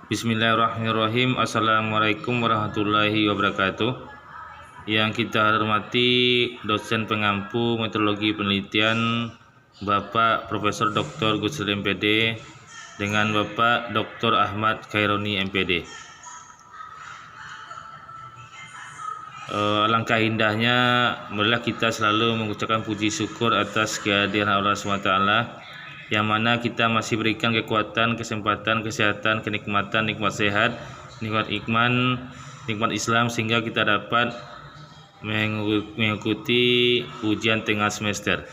Bismillahirrahmanirrahim. Assalamualaikum warahmatullahi wabarakatuh. Yang kita hormati dosen pengampu metodologi penelitian Bapak Profesor Dr. Gusri MPD dengan Bapak Dr. Ahmad Khaironi MPD. Alangkah indahnya marilah kita selalu mengucapkan puji syukur atas kehadiran Allah SWT, yang mana kita masih berikan kekuatan, kesempatan, kesehatan, kenikmatan, nikmat sehat, nikmat iman, nikmat Islam, sehingga kita dapat mengikuti ujian tengah semester.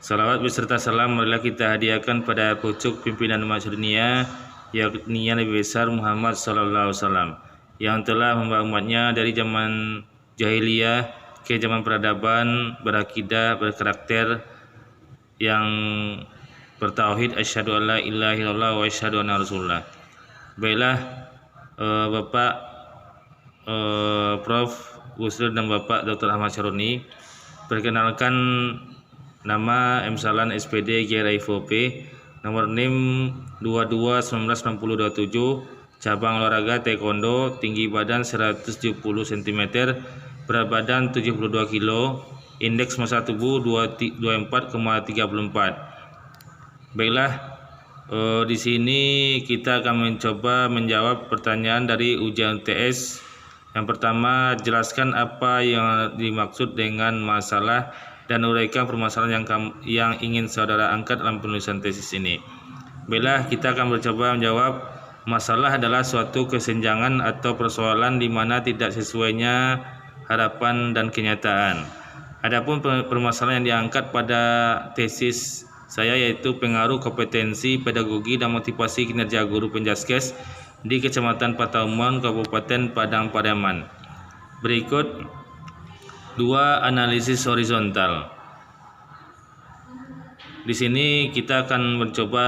Salawat beserta salam marilah kita hadiahkan pada pucuk pimpinan umat dunia, yakni Nabi besar Muhammad SAW, yang telah membawa umatnya dari zaman jahiliyah ke zaman peradaban, berakidah, berkarakter, yang bertauhid, asyhadu alla ilaha illallah wa asyhadu anna rasulullah. Baiklah, Bapak Prof. Gusri dan Bapak Dr. Ahmad Khaironi, perkenalkan, nama Emsalan SPD GRIVOP, nomor NIM 22196027, cabang olahraga taekwondo, tinggi badan 170 cm, berat badan 72 kg, indeks massa tubuh 24,34. Baiklah, di sini kita akan mencoba menjawab pertanyaan dari ujian UTS. Yang pertama, jelaskan apa yang dimaksud dengan masalah dan uraikan permasalahan yang ingin saudara angkat dalam penulisan tesis ini. Baiklah, kita akan mencoba menjawab. Masalah adalah suatu kesenjangan atau persoalan di mana tidak sesuainya harapan dan kenyataan. Adapun permasalahan yang diangkat pada tesis saya yaitu pengaruh kompetensi pedagogi dan motivasi kinerja guru penjaskes di Kecamatan Pataumuan, Kabupaten Padang Pariaman. Berikut 2 analisis horizontal. Di sini kita akan mencoba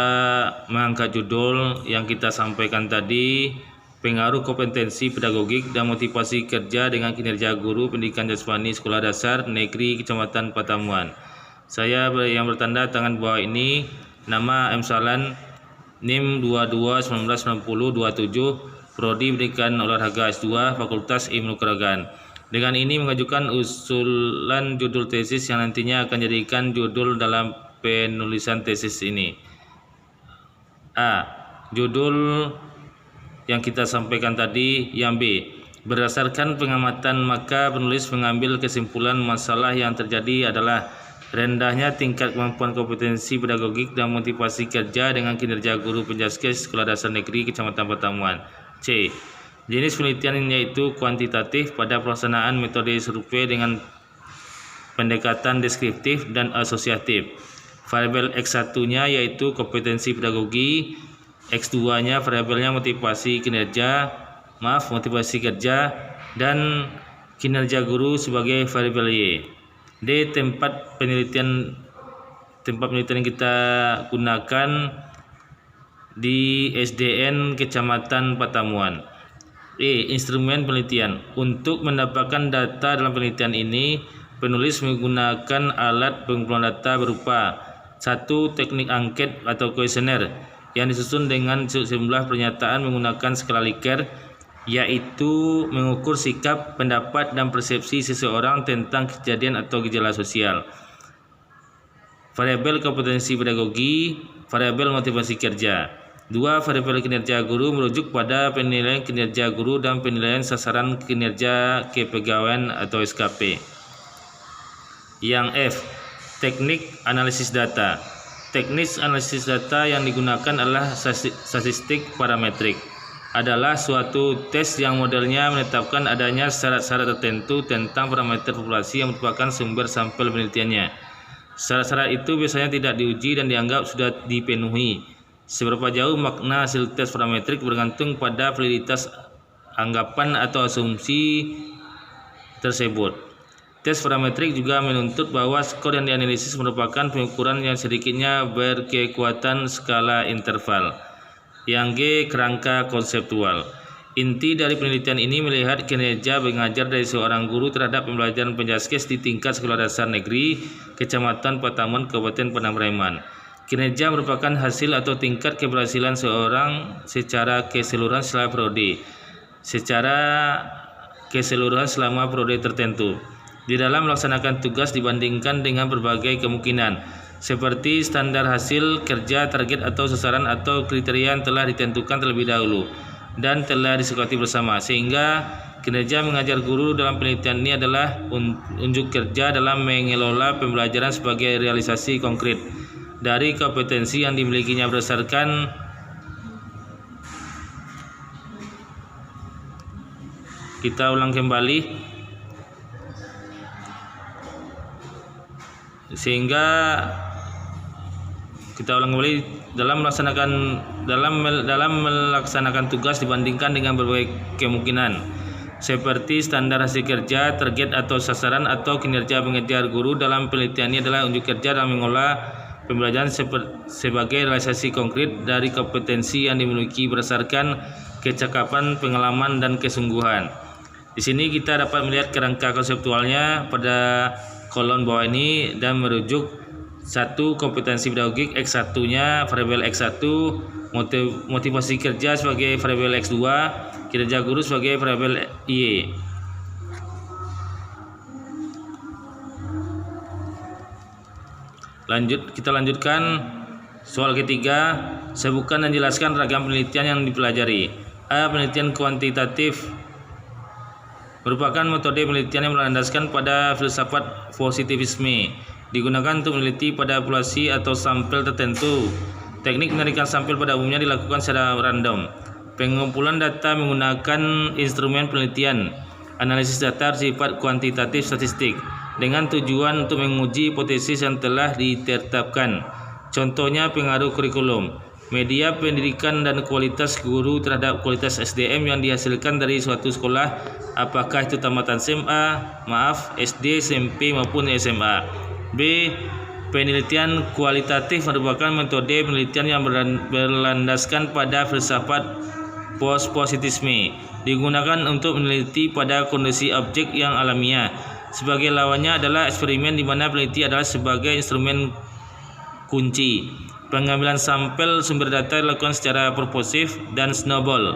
mengangkat judul yang kita sampaikan tadi, pengaruh kompetensi pedagogik dan motivasi kerja dengan kinerja guru pendidikan jasmani sekolah dasar negeri Kecamatan Pataumuan. Saya yang bertanda tangan bawah ini, nama Emsalan, NIM 22196027, Prodi Pendidikan Olahraga S2, Fakultas Ilmu Keolahragaan. Dengan ini mengajukan usulan judul tesis yang nantinya akan jadikan judul dalam penulisan tesis ini. A. Judul yang kita sampaikan tadi. Yang B. Berdasarkan pengamatan, maka penulis mengambil kesimpulan masalah yang terjadi adalah rendahnya tingkat kemampuan kompetensi pedagogik dan motivasi kerja dengan kinerja guru penjaskes sekolah dasar negeri Kecamatan Pataumuan. C. Jenis penelitian yaitu kuantitatif pada pelaksanaan metode survei dengan pendekatan deskriptif dan asosiatif. Variabel X1-nya yaitu kompetensi pedagogi, X2-nya variabelnya motivasi kerja dan kinerja guru sebagai variabel Y. D. Tempat penelitian yang kita gunakan di SDN Kecamatan Pataumuan. E. Instrumen penelitian. Untuk mendapatkan data dalam penelitian ini, penulis menggunakan alat pengumpulan data berupa 1. Teknik angket atau kuesioner yang disusun dengan sejumlah pernyataan menggunakan skala Likert, yaitu mengukur sikap, pendapat, dan persepsi seseorang tentang kejadian atau gejala sosial. Variabel kompetensi pedagogi, variabel motivasi kerja. 2. Variabel kinerja guru merujuk pada penilaian kinerja guru dan penilaian sasaran kinerja kepegawaian atau SKP. Yang F. Teknik analisis data. Teknik analisis data yang digunakan adalah statistik parametrik. Adalah suatu tes yang modelnya menetapkan adanya syarat-syarat tertentu tentang parameter populasi yang merupakan sumber sampel penelitiannya. Syarat-syarat itu biasanya tidak diuji dan dianggap sudah dipenuhi. Seberapa jauh makna hasil tes parametrik bergantung pada validitas anggapan atau asumsi tersebut. Tes parametrik juga menuntut bahwa skor yang dianalisis merupakan pengukuran yang sedikitnya berkekuatan skala interval. Yang G. Kerangka konseptual. Inti dari penelitian ini melihat kinerja mengajar dari seorang guru terhadap pembelajaran penjaskes di tingkat sekolah dasar negeri Kecamatan Pataumuan, Kabupaten Padang Pariaman. Kinerja merupakan hasil atau tingkat keberhasilan seorang secara keseluruhan selama periode tertentu di dalam melaksanakan tugas dibandingkan dengan berbagai kemungkinan seperti standar hasil kerja, target atau sasaran atau kriteria yang telah ditentukan terlebih dahulu dan telah disepakati bersama, sehingga kinerja mengajar guru dalam penelitian ini adalah unjuk kerja dalam mengelola pembelajaran sebagai realisasi konkret dari kompetensi yang dimilikinya berdasarkan dalam melaksanakan tugas dibandingkan dengan berbagai kemungkinan seperti standar hasil kerja, target atau sasaran atau kinerja mengajar guru dalam penelitian ini adalah unjuk kerja dalam mengelola pembelajaran sebagai realisasi konkret dari kompetensi yang dimiliki berdasarkan kecakapan, pengalaman, dan kesungguhan. Di sini kita dapat melihat kerangka konseptualnya pada kolom bawah ini dan merujuk 1. Kompetensi pedagogik, X1-nya variabel X1, motivasi kerja sebagai variabel X2, kinerja guru sebagai variabel Y. Kita lanjutkan soal ketiga. Sebutkan dan jelaskan ragam penelitian yang dipelajari. A. Penelitian kuantitatif merupakan metode penelitian yang berlandaskan pada filsafat positivisme, digunakan untuk meneliti pada populasi atau sampel tertentu. Teknik penarikan sampel pada umumnya dilakukan secara random. Pengumpulan data menggunakan instrumen penelitian, analisis data bersifat kuantitatif statistik, dengan tujuan untuk menguji hipotesis yang telah ditetapkan. Contohnya pengaruh kurikulum, media pendidikan dan kualitas guru terhadap kualitas SDM yang dihasilkan dari suatu sekolah, apakah itu tamatan SD, SMP maupun SMA. B. Penelitian kualitatif merupakan metode penelitian yang berlandaskan pada filsafat positivisme, digunakan untuk meneliti pada kondisi objek yang alamiah. Sebagai lawannya adalah eksperimen, di mana peneliti adalah sebagai instrumen kunci. Pengambilan sampel sumber data dilakukan secara purposif dan snowball.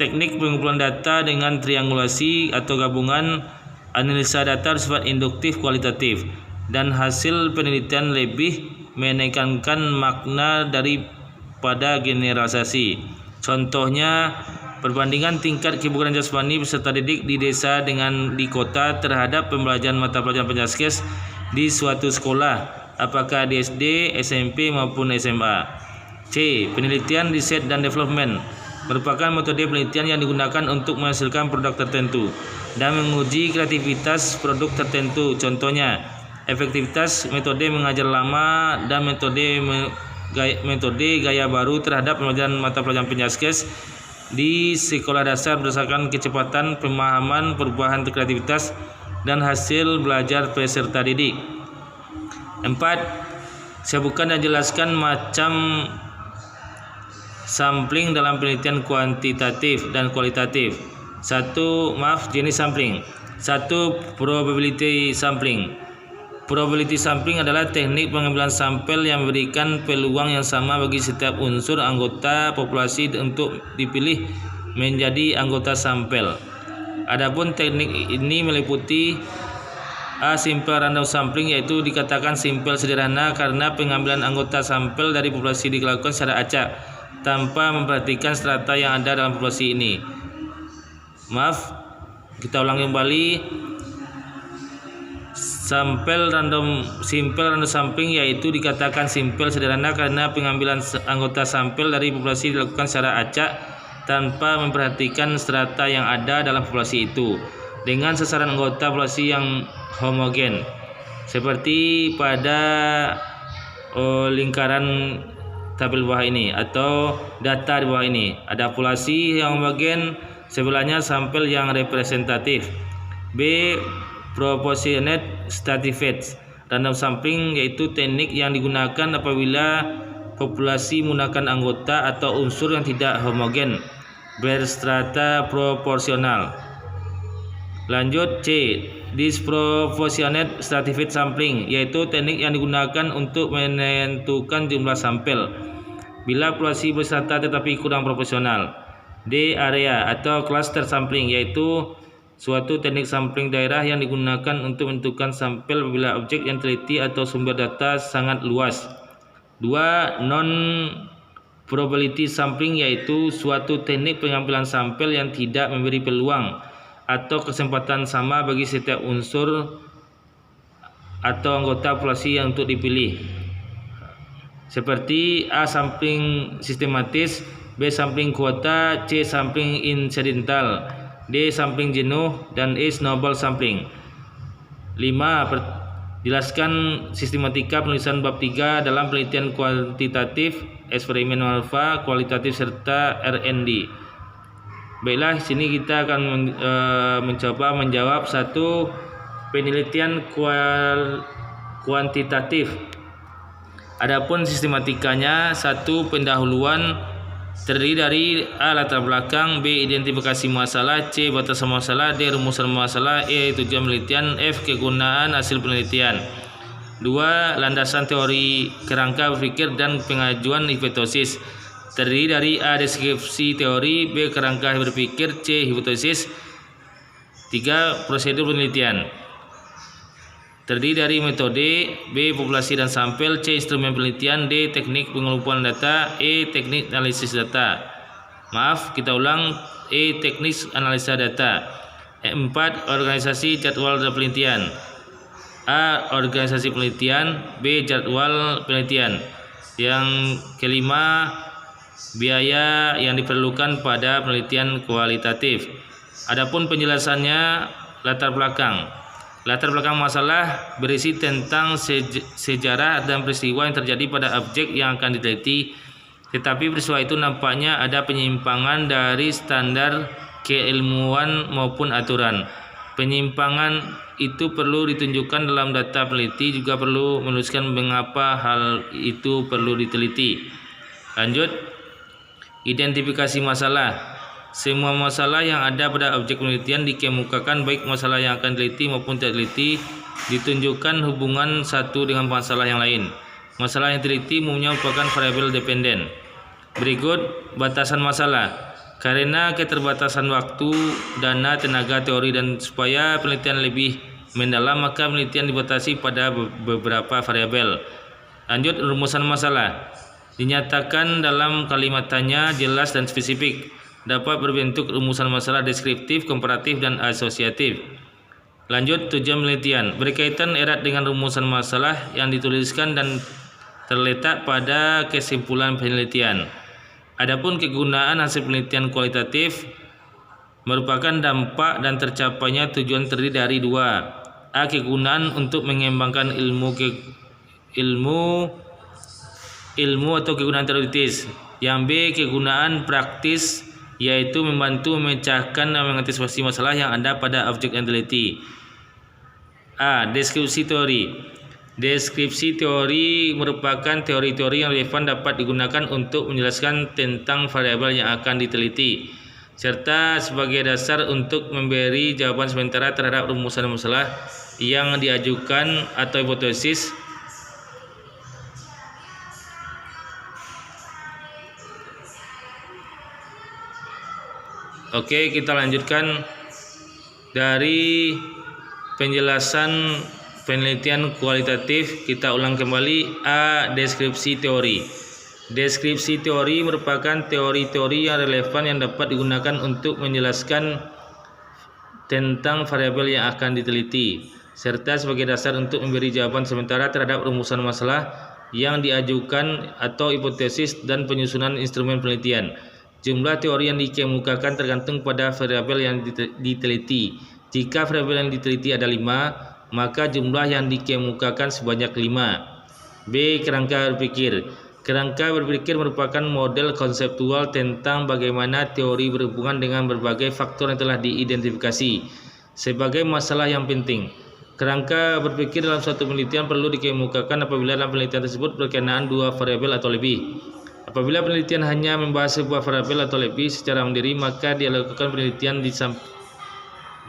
Teknik pengumpulan data dengan triangulasi atau gabungan, analisa data bersifat induktif kualitatif, dan hasil penelitian lebih menekankan makna daripada generalisasi. Contohnya, perbandingan tingkat kebugaran jasmani peserta didik di desa dengan di kota terhadap pembelajaran mata pelajaran penjaskes di suatu sekolah, apakah di SD, SMP maupun SMA. C. Penelitian riset dan development merupakan metode penelitian yang digunakan untuk menghasilkan produk tertentu dan menguji kreativitas produk tertentu. Contohnya, efektivitas metode mengajar lama dan metode gaya baru terhadap pembelajaran mata pelajaran penjaskes di sekolah dasar berdasarkan kecepatan pemahaman, perubahan kreativitas, dan hasil belajar peserta didik. 4. Sebutkan dan jelaskan macam sampling dalam penelitian kuantitatif dan kualitatif. Jenis sampling. 1. Probability sampling. Probability sampling adalah teknik pengambilan sampel yang memberikan peluang yang sama bagi setiap unsur anggota populasi untuk dipilih menjadi anggota sampel. Adapun teknik ini meliputi A. Simple random sampling, yaitu dikatakan simpel sederhana karena pengambilan anggota sampel dari populasi dilakukan secara acak tanpa memperhatikan strata yang ada dalam populasi ini. Kita ulangi kembali. Simple random sampling yaitu dikatakan simpel sederhana karena pengambilan anggota sampel dari populasi dilakukan secara acak tanpa memperhatikan strata yang ada dalam populasi itu, dengan sasaran anggota populasi yang homogen, seperti pada lingkaran tabel bawah ini atau data di bawah ini. Ada populasi yang homogen, sebelahnya sampel yang representatif. B. Proportionate stratified random sampling yaitu teknik yang digunakan apabila populasi menggunakan anggota atau unsur yang tidak homogen berstrata proporsional. Lanjut. C. disproportionate stratified sampling, yaitu teknik yang digunakan untuk menentukan jumlah sampel bila populasi berserta tetapi kurang proporsional. D. Area atau cluster sampling, yaitu suatu teknik sampling daerah yang digunakan untuk menentukan sampel bila objek yang teliti atau sumber data sangat luas. 2. Non probability sampling, yaitu suatu teknik pengambilan sampel yang tidak memberi peluang atau kesempatan sama bagi setiap unsur atau anggota populasi yang untuk dipilih, seperti A. Sampling sistematis, B. Sampling kuota, C. Sampling insidental, D. Sampling jenuh, dan E. Snowball sampling. 5. Jelaskan sistematika penulisan bab 3 dalam penelitian kuantitatif, eksperimen alfa, kualitatif, serta R&D. Baiklah, sini kita akan mencoba menjawab satu penelitian kuantitatif. Adapun sistematikanya, satu pendahuluan terdiri dari A. Latar belakang, B. Identifikasi masalah, C. Batasan masalah, D. Rumusan masalah, E. Tujuan penelitian, F. Kegunaan hasil penelitian. 2. Landasan teori kerangka berpikir dan pengajuan hipotesis, terdiri dari A. Deskripsi teori, B. Kerangka berpikir, C. Hipotesis. 3. Prosedur penelitian, terdiri dari metode, B. Populasi dan sampel, C. Instrumen penelitian, D. Teknik pengumpulan data, E. Teknik analisis data. Kita ulang, E. Teknik analisa data. 4. Organisasi jadwal penelitian, A. Organisasi penelitian, B. Jadwal penelitian. Yang kelima, biaya yang diperlukan pada penelitian kualitatif. Adapun penjelasannya, latar belakang. Latar belakang masalah berisi tentang sejarah dan peristiwa yang terjadi pada objek yang akan diteliti, tetapi peristiwa itu nampaknya ada penyimpangan dari standar keilmuan maupun aturan. Penyimpangan itu perlu ditunjukkan dalam data peneliti, juga perlu menuliskan mengapa hal itu perlu diteliti. Lanjut, identifikasi masalah. Semua masalah yang ada pada objek penelitian dikemukakan, baik masalah yang akan diteliti maupun tidak diteliti, ditunjukkan hubungan satu dengan masalah yang lain. Masalah yang diteliti umumnya merupakan variabel dependen. Berikut batasan masalah. Karena keterbatasan waktu, dana, tenaga, teori, dan supaya penelitian lebih mendalam, maka penelitian dibatasi pada beberapa variabel. Lanjut, rumusan masalah. Dinyatakan dalam kalimat tanya jelas dan spesifik. Dapat berbentuk rumusan masalah deskriptif, komparatif, dan asosiatif. Lanjut, tujuan penelitian. Berkaitan erat dengan rumusan masalah yang dituliskan dan terletak pada kesimpulan penelitian. Adapun kegunaan hasil penelitian kualitatif merupakan dampak dan tercapainya tujuan terdiri dari 2. A. Kegunaan untuk mengembangkan ilmu atau kegunaan teoritis. Yang B. Kegunaan praktis, yaitu membantu memecahkan dan mengantisipasi masalah yang ada pada objek yang diteliti. A. Deskripsi teori. Deskripsi teori merupakan teori-teori yang relevan dapat digunakan untuk menjelaskan tentang variabel yang akan diteliti, serta sebagai dasar untuk memberi jawaban sementara terhadap rumusan masalah yang diajukan atau hipotesis. Oke, kita lanjutkan dari penjelasan penelitian kualitatif. Kita ulang kembali. A. Deskripsi teori. Deskripsi teori merupakan teori-teori yang relevan yang dapat digunakan untuk menjelaskan tentang variabel yang akan diteliti, serta sebagai dasar untuk memberi jawaban sementara terhadap rumusan masalah yang diajukan atau hipotesis dan penyusunan instrumen penelitian. Jumlah teori yang dikemukakan tergantung pada variabel yang diteliti. Jika variabel yang diteliti ada 5, maka jumlah yang dikemukakan sebanyak 5. B. Kerangka berpikir. Kerangka berpikir merupakan model konseptual tentang bagaimana teori berhubungan dengan berbagai faktor yang telah diidentifikasi sebagai masalah yang penting. Kerangka berpikir dalam suatu penelitian perlu dikemukakan apabila dalam penelitian tersebut berkenaan 2 variabel atau lebih. Apabila penelitian hanya membahas sebuah variabel atau lebih secara mandiri, maka dilakukan penelitian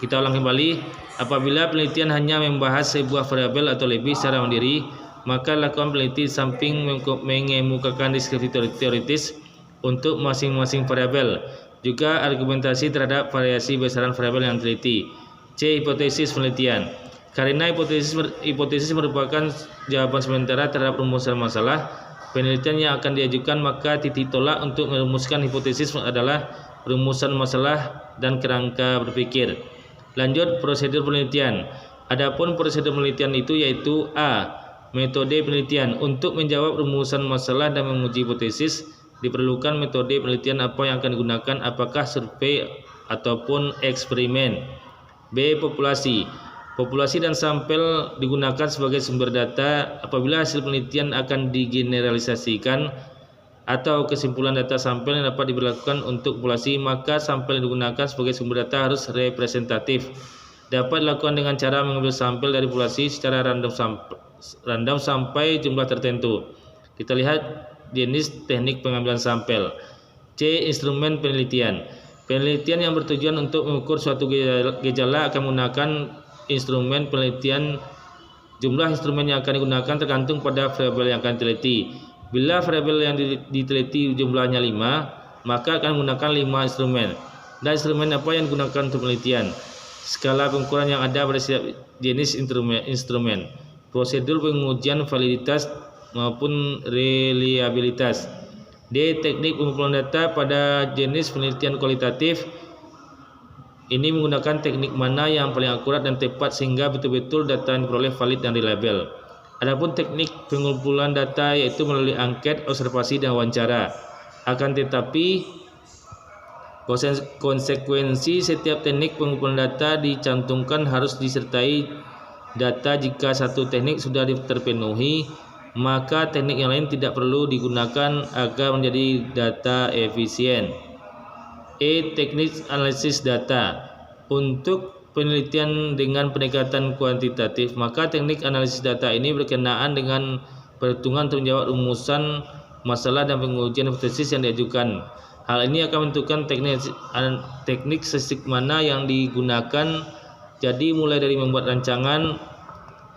Kita ulang kembali. Apabila penelitian hanya membahas sebuah variabel atau lebih secara mandiri, maka lakukan peneliti samping mengemukakan deskripsi teoritis untuk masing-masing variabel, juga argumentasi terhadap variasi besaran variabel yang diteliti. C. Hipotesis penelitian. Karena hipotesis merupakan jawaban sementara terhadap rumusan masalah penelitian yang akan diajukan, maka titik tolak untuk merumuskan hipotesis adalah rumusan masalah dan kerangka berpikir. Lanjut prosedur penelitian. Adapun prosedur penelitian itu yaitu A. Metode penelitian. Untuk menjawab rumusan masalah dan menguji hipotesis diperlukan metode penelitian apa yang akan digunakan, apakah survei ataupun eksperimen. B. Populasi. Populasi dan sampel digunakan sebagai sumber data. Apabila hasil penelitian akan digeneralisasikan atau kesimpulan data sampel yang dapat diberlakukan untuk populasi, maka sampel yang digunakan sebagai sumber data harus representatif. Dapat dilakukan dengan cara mengambil sampel dari populasi secara random sampai jumlah tertentu. Kita lihat jenis teknik pengambilan sampel. C. Instrumen penelitian. Penelitian yang bertujuan untuk mengukur suatu gejala akan menggunakan instrumen penelitian. Jumlah instrumen yang akan digunakan tergantung pada variabel yang akan diteliti. Bila variabel yang diteliti jumlahnya 5, maka akan menggunakan 5 instrumen. Dan instrumen apa yang digunakan untuk penelitian? Skala pengukuran yang ada pada setiap jenis instrumen. Prosedur pengujian validitas maupun reliabilitas. D. Teknik pengumpulan data pada jenis penelitian kualitatif. Ini menggunakan teknik mana yang paling akurat dan tepat sehingga betul-betul data yang diperoleh valid dan reliable. Adapun teknik pengumpulan data yaitu melalui angket, observasi, dan wawancara. Akan tetapi konsekuensi setiap teknik pengumpulan data dicantumkan harus disertai data. Jika satu teknik sudah terpenuhi, maka teknik yang lain tidak perlu digunakan agar menjadi data efisien. E. Teknik analisis data. Untuk penelitian dengan pendekatan kuantitatif, maka teknik analisis data ini berkenaan dengan perhitungan untuk menjawab rumusan masalah dan pengujian hipotesis yang diajukan. Hal ini akan menentukan teknik statistik mana yang digunakan. Jadi mulai dari membuat rancangan,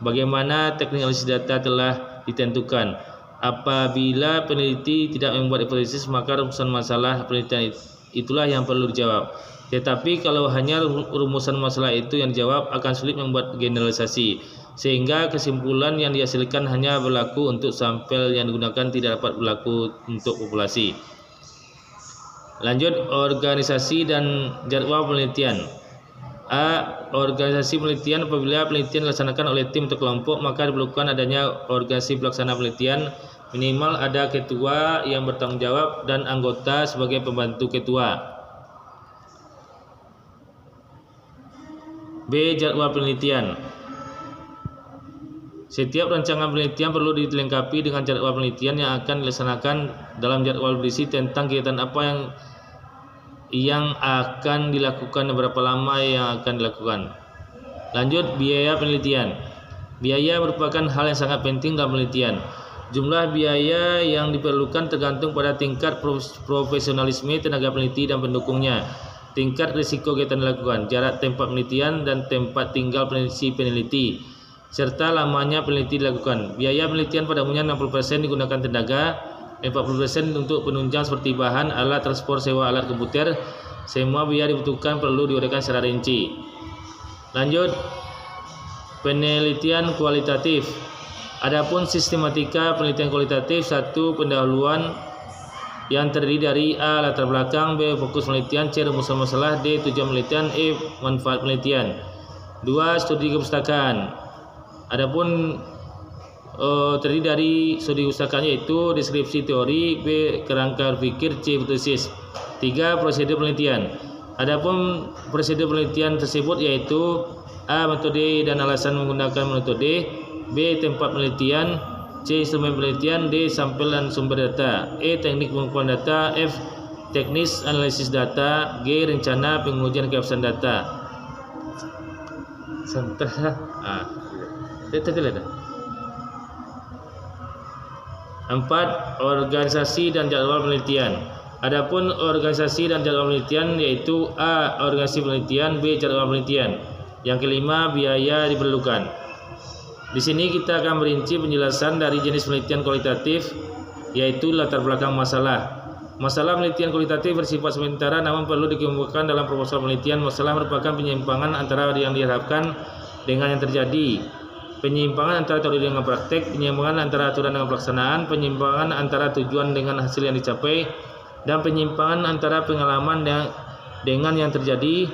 bagaimana teknik analisis data telah ditentukan. Apabila peneliti tidak membuat hipotesis, maka rumusan masalah penelitian itulah yang perlu dijawab. Tetapi kalau hanya rumusan masalah itu yang dijawab, akan sulit membuat generalisasi, sehingga kesimpulan yang dihasilkan hanya berlaku untuk sampel yang digunakan, tidak dapat berlaku untuk populasi. Lanjut organisasi dan jadwal penelitian. A. Organisasi penelitian. Apabila penelitian dilaksanakan oleh tim atau kelompok, maka diperlukan adanya organisasi pelaksana penelitian. Minimal ada ketua yang bertanggung jawab dan anggota sebagai pembantu ketua. B. Jadwal penelitian. Setiap rancangan penelitian perlu dilengkapi dengan jadwal penelitian yang akan dilaksanakan. Dalam jadwal berisi tentang kegiatan apa yang akan dilakukan dan berapa lama yang akan dilakukan. Lanjut biaya penelitian. Biaya merupakan hal yang sangat penting dalam penelitian. Jumlah biaya yang diperlukan tergantung pada tingkat profesionalisme tenaga peneliti dan pendukungnya, tingkat risiko kegiatan dilakukan, jarak tempat penelitian dan tempat tinggal peneliti, serta lamanya peneliti dilakukan. Biaya penelitian pada umumnya 60% digunakan tenaga, 40% untuk penunjang seperti bahan, alat, transport, sewa alat komputer. Semua biaya dibutuhkan perlu diuraikan secara rinci. Lanjut penelitian kualitatif. Adapun sistematika penelitian kualitatif: 1. Pendahuluan yang terdiri dari A. Latar belakang, B. Fokus penelitian, C. Rumusan masalah, D. Tujuan penelitian, E. Manfaat penelitian. 2. Studi kepustakaan. Adapun terdiri dari studi kepustakaan yaitu deskripsi teori, B. Kerangka berpikir, C. Hipotesis. 3. Prosedur penelitian. Adapun prosedur penelitian tersebut yaitu A. Metode dan alasan menggunakan metode, B. Tempat penelitian, C. Instrumen penelitian, D. Sampel dan sumber data, E. Teknik pengumpulan data, F. Teknis analisis data, G. Rencana pengujian keabsahan data. Empat. Organisasi dan jadwal penelitian. Adapun organisasi dan jadwal penelitian yaitu A. Organisasi penelitian, B. Jadwal penelitian. Yang kelima, biaya diperlukan. Di sini kita akan merinci penjelasan dari jenis penelitian kualitatif, yaitu latar belakang masalah. Masalah penelitian kualitatif bersifat sementara namun perlu dikemukakan dalam proposal penelitian. Masalah merupakan penyimpangan antara yang diharapkan dengan yang terjadi, penyimpangan antara teori dengan praktek, penyimpangan antara aturan dengan pelaksanaan, penyimpangan antara tujuan dengan hasil yang dicapai, dan penyimpangan antara pengalaman dengan yang terjadi.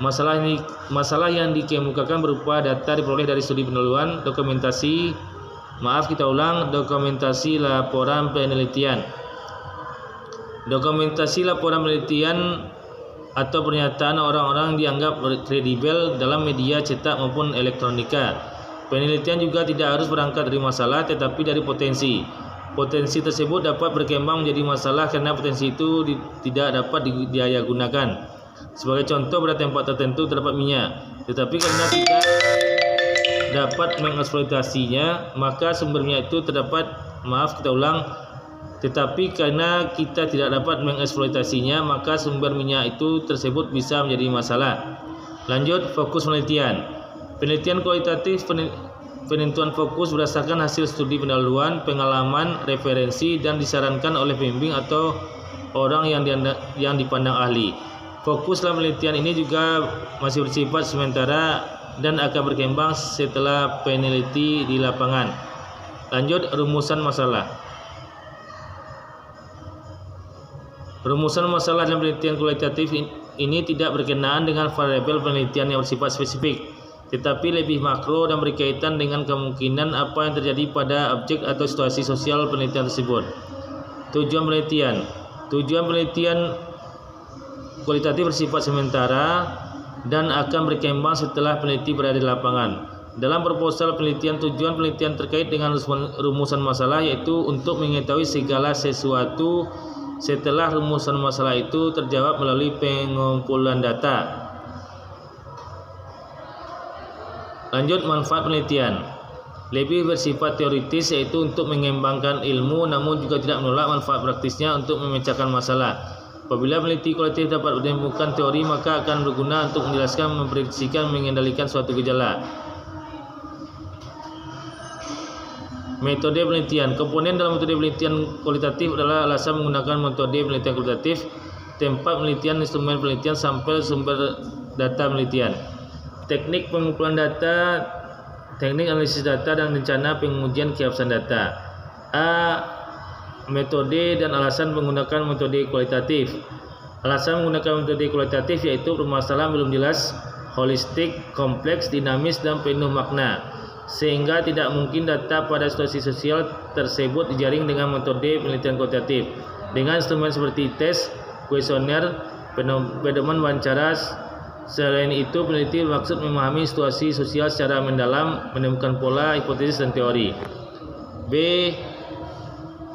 Masalah yang dikemukakan berupa data diperoleh dari studi pendahuluan, dokumentasi laporan penelitian. Dokumentasi laporan penelitian atau pernyataan orang-orang dianggap kredibel dalam media cetak maupun elektronika. Penelitian juga tidak harus berangkat dari masalah tetapi dari potensi. Potensi tersebut dapat berkembang menjadi masalah karena potensi itu tidak dapat didaya gunakan. Sebagai contoh, pada tempat tertentu terdapat minyak, tetapi karena tidak dapat mengeksploitasinya, maka sumber minyak itu tetapi karena kita tidak dapat mengeksploitasinya, maka sumber minyak itu tersebut bisa menjadi masalah. Lanjut, fokus penelitian. Penelitian kualitatif penentuan fokus berdasarkan hasil studi pendahuluan, pengalaman, referensi, dan disarankan oleh pembimbing atau orang yang dipandang ahli. Fokus dalam penelitian ini juga masih bersifat sementara dan akan berkembang setelah peneliti di lapangan. Lanjut, rumusan masalah. Rumusan masalah dalam penelitian kualitatif ini tidak berkenaan dengan variabel penelitian yang bersifat spesifik, tetapi lebih makro dan berkaitan dengan kemungkinan apa yang terjadi pada objek atau situasi sosial penelitian tersebut. Tujuan penelitian kualitatif bersifat sementara dan akan berkembang setelah peneliti berada di lapangan. Dalam proposal penelitian, tujuan penelitian terkait dengan rumusan masalah yaitu untuk mengetahui segala sesuatu setelah rumusan masalah itu terjawab melalui pengumpulan data. Lanjut, manfaat penelitian. Lebih bersifat teoritis yaitu untuk mengembangkan ilmu namun juga tidak menolak manfaat praktisnya untuk memecahkan masalah. Apabila peneliti kualitatif dapat menemukan teori, maka akan berguna untuk menjelaskan, memprediksikan, mengendalikan suatu gejala. Metode penelitian. Komponen dalam metode penelitian kualitatif adalah alasan menggunakan metode penelitian kualitatif, tempat penelitian, instrumen penelitian, sampel, sumber data penelitian. Teknik pengumpulan data, teknik analisis data, dan rencana pengujian keabsahan data. A. Metode dan alasan menggunakan metode kualitatif. Alasan menggunakan metode kualitatif yaitu permasalahan belum jelas, holistik, kompleks, dinamis, dan penuh makna, sehingga tidak mungkin data pada situasi sosial tersebut dijaring dengan metode penelitian kualitatif. Dengan instrumen seperti tes, kuesioner, pedoman wawancara. Selain itu, peneliti bermaksud memahami situasi sosial secara mendalam, menemukan pola, hipotesis, dan teori. B.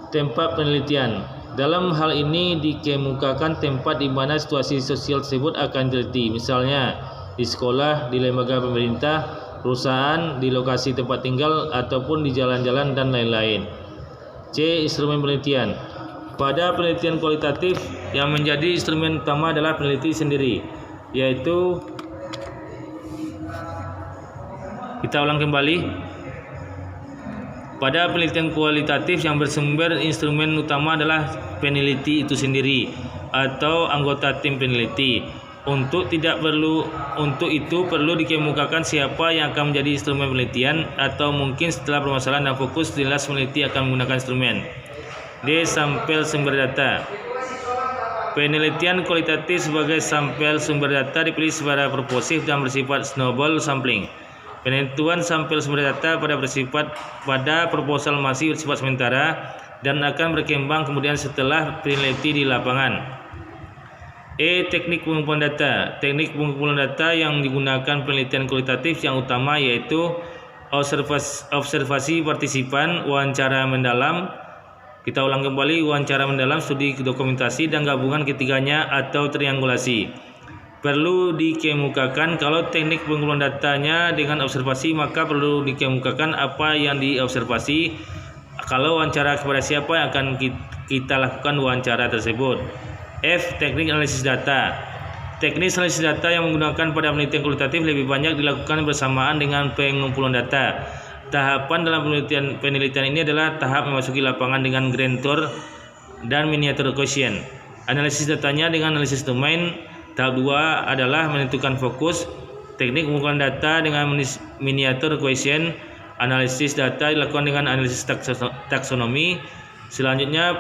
Tempat penelitian. Dalam hal ini dikemukakan tempat di mana situasi sosial tersebut akan diteliti, misalnya di sekolah, di lembaga pemerintah, perusahaan, di lokasi tempat tinggal, ataupun di jalan-jalan dan lain-lain. C. Instrumen penelitian. Pada penelitian kualitatif, yang menjadi instrumen utama adalah peneliti sendiri, yaitu kita ulang kembali. Pada penelitian kualitatif yang bersumber instrumen utama adalah peneliti itu sendiri atau anggota tim peneliti. Untuk itu perlu dikemukakan siapa yang akan menjadi instrumen penelitian, atau mungkin setelah permasalahan dan fokus jelas peneliti akan menggunakan instrumen. D. Sampel sumber data. Penelitian kualitatif sebagai sampel sumber data dipilih secara proposif dan bersifat snowball sampling. Penentuan sampel sumber data pada proposal masih bersifat sementara dan akan berkembang kemudian setelah peneliti di lapangan. E. Teknik pengumpulan data. Teknik pengumpulan data yang digunakan penelitian kualitatif yang utama yaitu observasi partisipan, wawancara mendalam. Kita ulang kembali, wawancara mendalam, studi dokumentasi, dan gabungan ketiganya atau triangulasi. Perlu dikemukakan kalau teknik pengumpulan datanya dengan observasi, maka perlu dikemukakan apa yang diobservasi. Kalau wawancara, kepada siapa yang akan kita lakukan wawancara tersebut. F. Teknik analisis data. Teknik analisis data yang menggunakan pada penelitian kualitatif lebih banyak dilakukan bersamaan dengan pengumpulan data. Tahapan dalam penelitian ini adalah tahap memasuki lapangan dengan grand tour dan miniature question. Analisis datanya dengan analisis domain. Tahap 2 adalah menentukan fokus. Teknik pengumpulan data dengan miniature question. Analisis data dilakukan dengan analisis taksonomi. Selanjutnya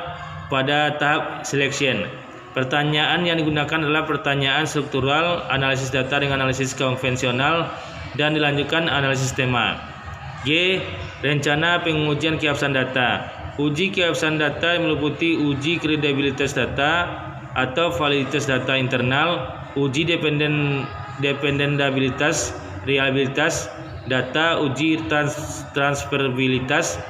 pada tahap selection. Pertanyaan yang digunakan adalah pertanyaan struktural, analisis data dengan analisis konvensional, dan dilanjutkan analisis tema. G. Rencana pengujian keabsahan data. Uji keabsahan data meliputi uji kredibilitas data atau validitas data internal, uji dependabilitas, reliabilitas data, uji transferabilitas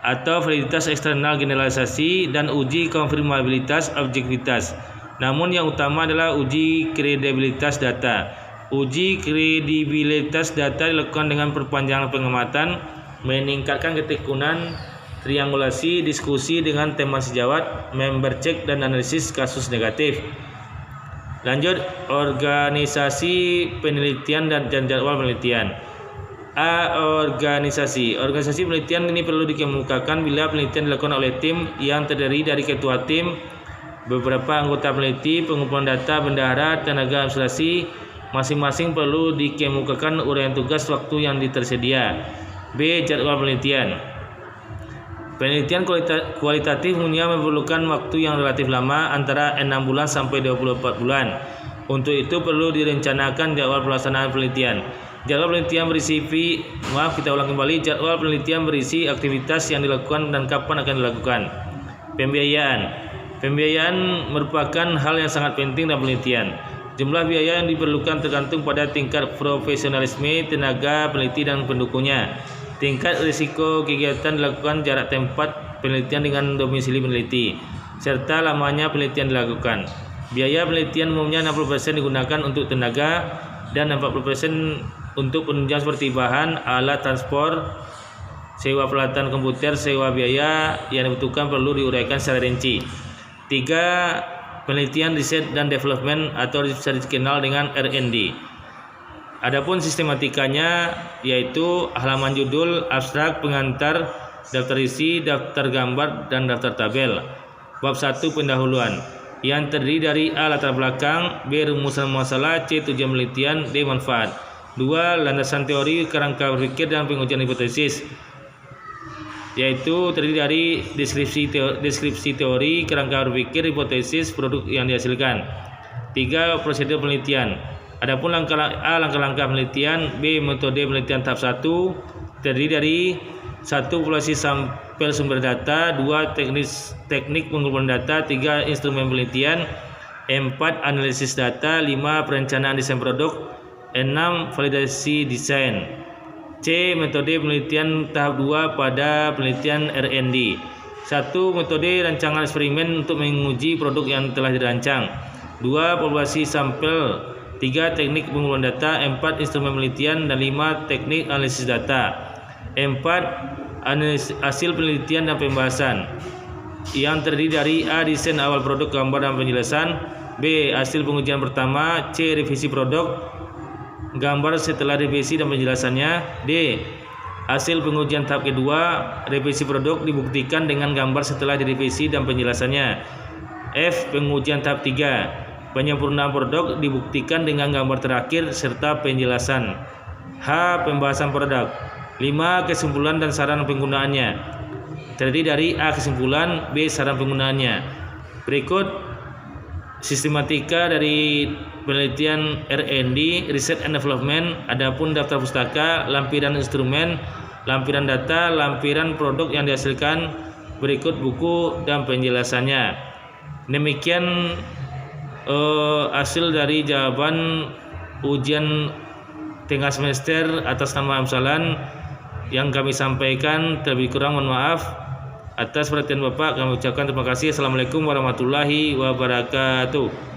atau validitas eksternal generalisasi, dan uji konfirmabilitas objektivitas. Namun yang utama adalah uji kredibilitas data. Uji kredibilitas data dilakukan dengan perpanjangan pengamatan, meningkatkan ketekunan, triangulasi, diskusi dengan tema sejawat, member check, dan analisis kasus negatif. Lanjut, organisasi penelitian dan jadwal penelitian. A. Organisasi penelitian ini perlu dikemukakan bila penelitian dilakukan oleh tim yang terdiri dari ketua tim, beberapa anggota peneliti, pengumpulan data, bendahara, tenaga administrasi. Masing-masing perlu dikemukakan uraian tugas waktu yang tersedia. B. Jadwal penelitian. Penelitian kualitatif umumnya memerlukan waktu yang relatif lama, antara 6 bulan sampai 24 bulan. Untuk itu perlu direncanakan jadwal pelaksanaan penelitian. Jadwal penelitian Jadwal penelitian berisi aktivitas yang dilakukan dan kapan akan dilakukan. Pembiayaan merupakan hal yang sangat penting dalam penelitian. Jumlah biaya yang diperlukan tergantung pada tingkat profesionalisme tenaga peneliti dan pendukungnya. Tingkat risiko kegiatan dilakukan, jarak tempat penelitian dengan domisili peneliti, serta lamanya penelitian dilakukan. Biaya penelitian umumnya 60% digunakan untuk tenaga dan 40% untuk penunjang seperti bahan, alat transport, sewa peralatan komputer, sewa biaya yang dibutuhkan perlu diuraikan secara rinci. 3. Penelitian, riset dan development atau bisa dikenal dengan R&D. Adapun sistematikanya yaitu halaman judul, abstrak, pengantar, daftar isi, daftar gambar, dan daftar tabel. Bab 1 pendahuluan yang terdiri dari A. Latar belakang, B. Rumusan masalah, C. Tujuan penelitian, D. Manfaat. 2. Landasan teori, kerangka berpikir, dan pengujian hipotesis, yaitu terdiri dari deskripsi teori, kerangka berpikir, hipotesis, produk yang dihasilkan. 3. Prosedur penelitian. Adapun langkah-langkah penelitian. B. Metode penelitian tahap 1 terdiri dari 1. Populasi sampel sumber data, 2. Teknik pengumpulan data, 3. Instrumen penelitian, 4. Analisis data, 5. Perencanaan desain produk, 6. Validasi desain. C. Metode penelitian tahap 2 pada penelitian R&D. 1. Metode rancangan eksperimen untuk menguji produk yang telah dirancang. 2. Populasi sampel. 3. Teknik pengumpulan data. 4. Instrumen penelitian. Dan 5. Teknik analisis data. 4. Hasil penelitian dan pembahasan yang terdiri dari A. Desain awal produk, gambar, dan penjelasan. B. Hasil pengujian pertama. C. Revisi produk, gambar setelah revisi dan penjelasannya. D. Hasil pengujian tahap kedua, revisi produk dibuktikan dengan gambar setelah direvisi dan penjelasannya. F. Pengujian tahap 3, penyempurnaan produk dibuktikan dengan gambar terakhir serta penjelasan. H. Pembahasan produk. 5. Kesimpulan dan saran penggunaannya, terdiri dari A. Kesimpulan, B. Saran penggunaannya. Berikut sistematika dari penelitian R&D, Research and Development. Adapun daftar pustaka, lampiran instrumen, lampiran data, lampiran produk yang dihasilkan, berikut buku dan penjelasannya. Demikian hasil dari jawaban ujian tengah semester atas nama Amsalan yang kami sampaikan. Terlebih kurang mohon maaf. Atas perhatian Bapak kami ucapkan terima kasih. Assalamualaikum warahmatullahi wabarakatuh.